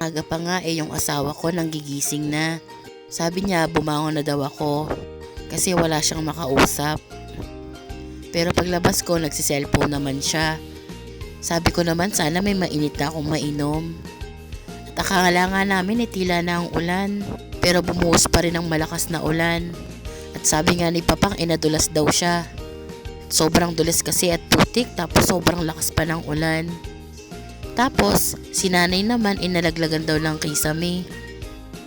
Aga pa nga yung asawa ko nanggigising na. Sabi niya bumangon na daw ako kasi wala siyang makausap. Pero paglabas ko nagsiselfone naman siya. Sabi ko naman sana may mainit na akong mainom. At akala nga namin tila na ang ulan. Pero bumuhos pa rin ang malakas na ulan. At sabi nga ni Papang nadulas daw siya. Sobrang dulas kasi at putik tapos sobrang lakas pa ng ulan. Tapos si nanay naman nalaglagan daw ng kisame.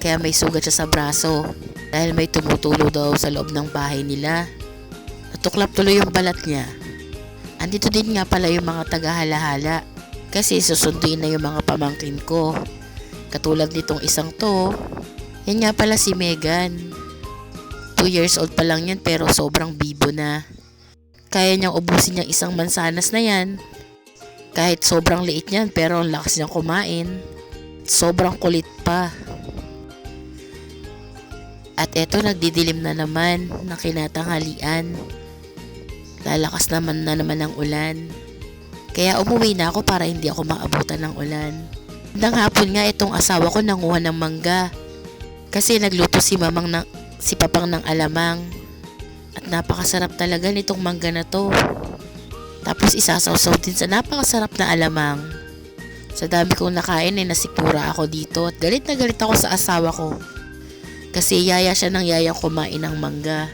Kaya may sugat siya sa braso dahil may tumutulo daw sa loob ng bahay nila. Natuklap tuloy yung balat niya. Andito din nga pala yung mga taga-halahala kasi susunduin na yung mga pamangkin ko. Katulad nitong isang to, yan nga pala si Megan. 2 years old pa lang yan pero sobrang bibo na. Kaya niyang ubusin yung isang mansanas na yan. Kahit sobrang liit niyan pero ang lakas niyang kumain. Sobrang kulit pa. At eto nagdidilim na naman ng kinatanghalian. Lalakas naman ang ulan. Kaya umuwi na ako para hindi ako maabutan ng ulan. Nang hapon nga itong asawa ko nanguha ng mangga. Kasi nagluto si Papang ng alamang. At napakasarap talaga nitong mangga na to. Tapos isasawsaw din sa napakasarap na alamang. Sa dami kong nakain nasikura ako dito at galit na galit ako sa asawa ko. Kasi yaya siya ng yayang kumain ng mangga.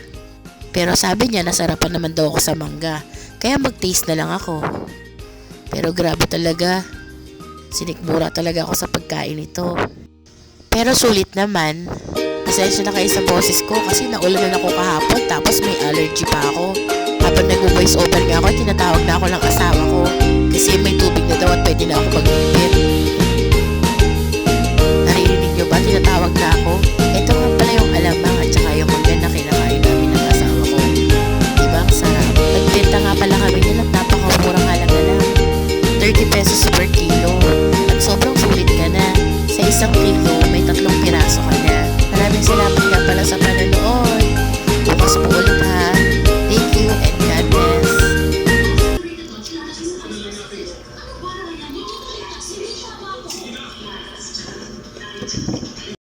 Pero sabi niya nasarapan naman daw ako sa mangga. Kaya mag-taste na lang ako. Pero grabe talaga. Sinikmura talaga ako sa pagkain ito. Pero sulit naman. Pasensya na kayo sa boses ko kasi naulanan ako kahapon tapos may allergy pa ako. Habang nag-voice over nga ako, tinatawag na ako ng asawa ko. Kasi may tubig na daw at pwede na ako mag-ipit. Naririnig nyo ba? Tinatawag na ako. Ito nga pala yung alamang at saka yung mangga na kinakain namin ng asawa ko. Diba ang sarap? Nagbenta nga pala kami nila at napakamurang halaga lang. 30 pesos per kilo. At sobrang sulit ka na. Sa isang kilo